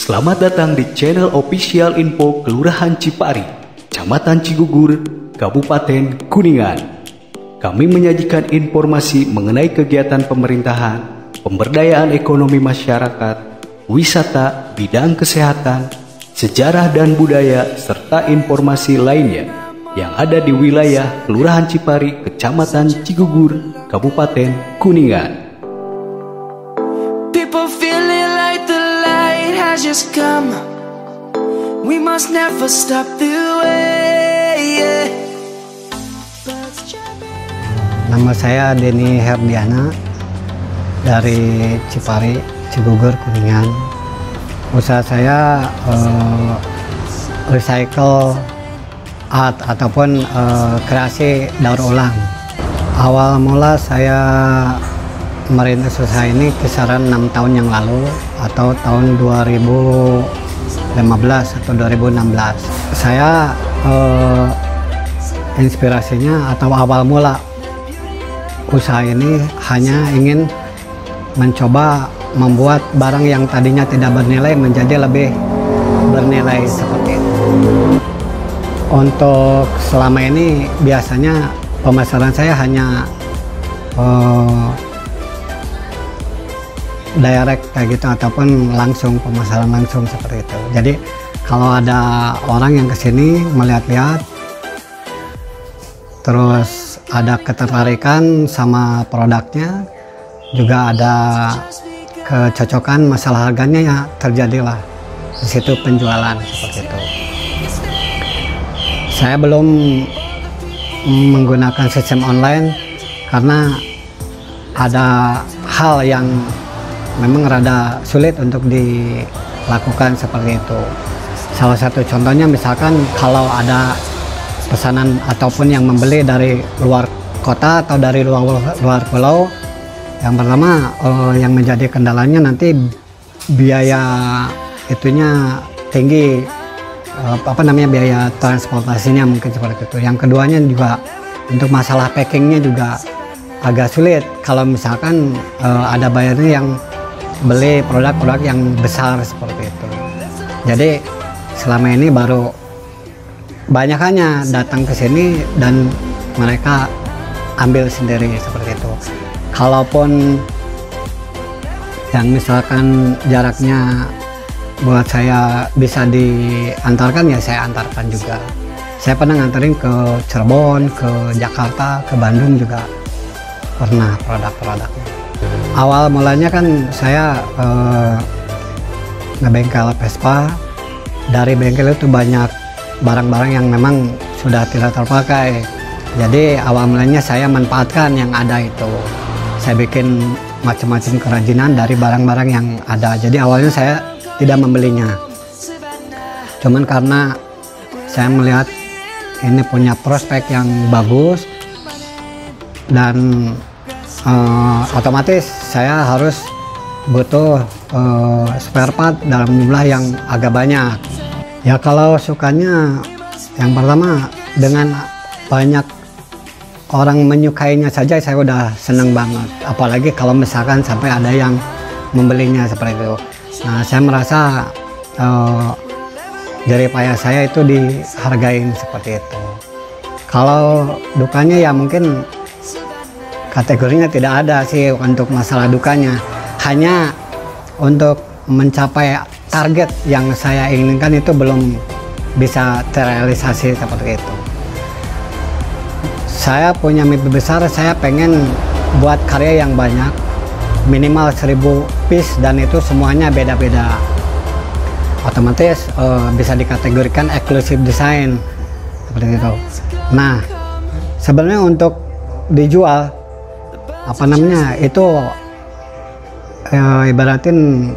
Selamat datang di channel Official Info Kelurahan Cipari, Kecamatan Cigugur, Kabupaten Kuningan. Kami menyajikan informasi mengenai kegiatan pemerintahan, pemberdayaan ekonomi masyarakat, wisata, bidang kesehatan, sejarah dan budaya, serta informasi lainnya yang ada di wilayah Kelurahan Cipari, Kecamatan Cigugur, Kabupaten Kuningan. Just come, we must never stop the way, yeah. Nama saya Denny Herdiana dari Cipari, Cigugur, Kuningan. Usaha saya recycle art ataupun kreasi daur ulang. Awal mula saya merintis usaha ini kisaran 6 tahun yang lalu atau tahun 2015 atau 2016. Saya inspirasinya atau awal mula usaha ini hanya ingin mencoba membuat barang yang tadinya tidak bernilai menjadi lebih bernilai seperti itu. Untuk selama ini biasanya pemasaran saya hanya direct kayak gitu ataupun langsung pemasaran langsung seperti itu. Jadi kalau ada orang yang kesini melihat-lihat terus ada ketertarikan sama produknya, juga ada kecocokan masalah harganya, ya terjadilah di situ penjualan seperti itu. Saya belum menggunakan sistem online karena ada hal yang memang rada sulit untuk dilakukan seperti itu. Salah satu contohnya misalkan kalau ada pesanan ataupun yang membeli dari luar kota atau dari luar pulau, yang pertama yang menjadi kendalanya nanti biaya itunya tinggi, biaya transportasinya mungkin seperti itu. Yang keduanya juga untuk masalah packingnya juga agak sulit kalau misalkan ada bayarnya yang beli produk-produk yang besar seperti itu. Jadi selama ini baru banyakannya datang ke sini dan mereka ambil sendiri seperti itu. Kalaupun yang misalkan jaraknya buat saya bisa diantarkan, ya saya antarkan juga. Saya pernah nganterin ke Cirebon, ke Jakarta, ke Bandung juga pernah produk-produknya. Awal mulanya kan saya ngebengkel Vespa. Dari bengkel itu banyak barang-barang yang memang sudah tidak terpakai. Jadi awal mulanya saya manfaatkan yang ada itu. Saya bikin macam-macam kerajinan dari barang-barang yang ada. Jadi awalnya saya tidak membelinya. Cuman karena saya melihat ini punya prospek yang bagus dan otomatis saya harus butuh spare part dalam jumlah yang agak banyak. Ya kalau sukanya, yang pertama dengan banyak orang menyukainya saja saya udah seneng banget. Apalagi kalau misalkan sampai ada yang membelinya seperti itu. Nah saya merasa jerih payah saya itu dihargain seperti itu. Kalau dukanya ya mungkin kategorinya tidak ada sih untuk masalah dukanya. Hanya untuk mencapai target yang saya inginkan itu belum bisa terrealisasi seperti itu. Saya punya mimpi besar, saya pengen buat karya yang banyak, minimal 1000 piece dan itu semuanya beda-beda. Otomatis bisa dikategorikan exclusive design seperti itu. Nah, sebenarnya untuk dijual itu ibaratin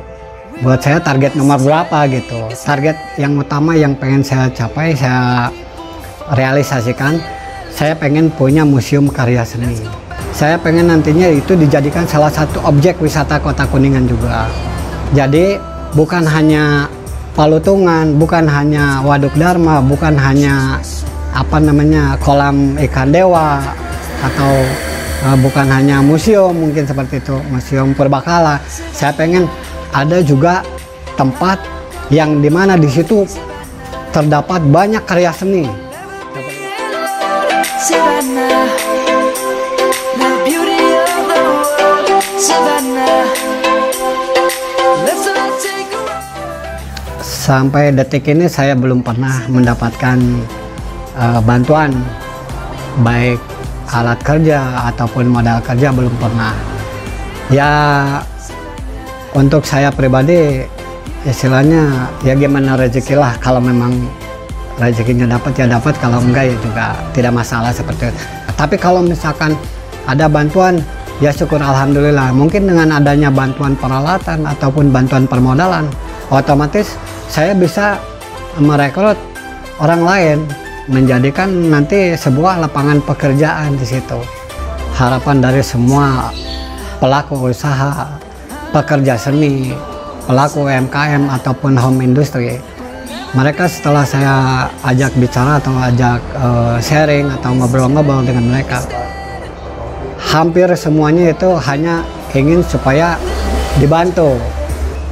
buat saya target nomor berapa gitu. Target yang utama yang pengen saya capai, saya realisasikan, saya pengen punya museum karya seni. Saya pengen nantinya itu dijadikan salah satu objek wisata Kota Kuningan juga. Jadi bukan hanya Palutungan, bukan hanya Waduk Dharma, bukan hanya kolam ikan dewa, atau bukan hanya museum mungkin seperti itu, museum purbakala. Saya pengen ada juga tempat yang dimana di situ terdapat banyak karya seni. Savannah, the beauty of the world, Savannah. Let's all take a ride. Sampai detik ini saya belum pernah mendapatkan bantuan baik alat kerja ataupun modal kerja, belum pernah. Ya untuk saya pribadi istilahnya ya gimana rezeki lah, kalau memang rezekinya dapat ya dapat, kalau enggak ya juga tidak masalah seperti itu. Tapi kalau misalkan ada bantuan ya syukur alhamdulillah. Mungkin dengan adanya bantuan peralatan ataupun bantuan permodalan, otomatis saya bisa merekrut orang lain, menjadikan nanti sebuah lapangan pekerjaan di situ. Harapan dari semua pelaku usaha, pekerja seni, pelaku UMKM ataupun home industry, mereka setelah saya ajak bicara atau ajak sharing atau ngobrol-ngobrol dengan mereka, hampir semuanya itu hanya ingin supaya dibantu,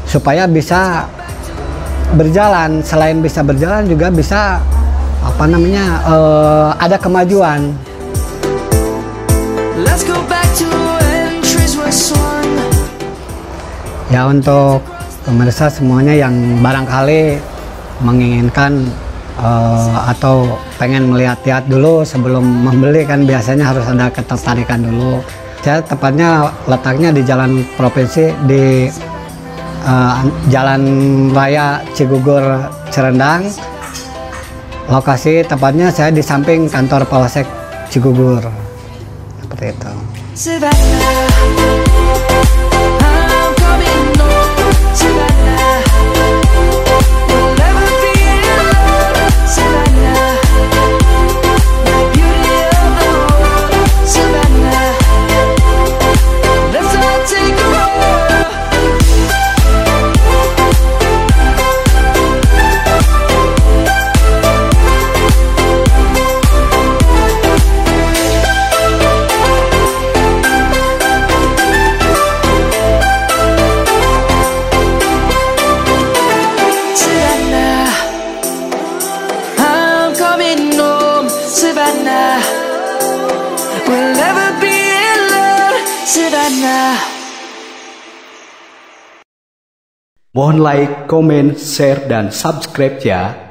supaya bisa berjalan. Selain bisa berjalan juga bisa ada kemajuan. Let's go back to when trees were swung. Ya untuk pemirsa semuanya yang barangkali menginginkan atau pengen melihat-lihat dulu sebelum membeli, kan biasanya harus ada ketertarikan dulu. Saya tepatnya letaknya di Jalan Provinsi, di Jalan Raya Cigugur Cirendang. Lokasi tepatnya saya di samping kantor Polsek Cigugur, seperti itu. Savannah, I'm coming home. Savannah, we'll never be alone. Savannah, the beauty of the world. Savannah, let's all take a walk. Savannah, we'll never be alone. Savannah. Mohon like, komen, share, dan subscribe ya.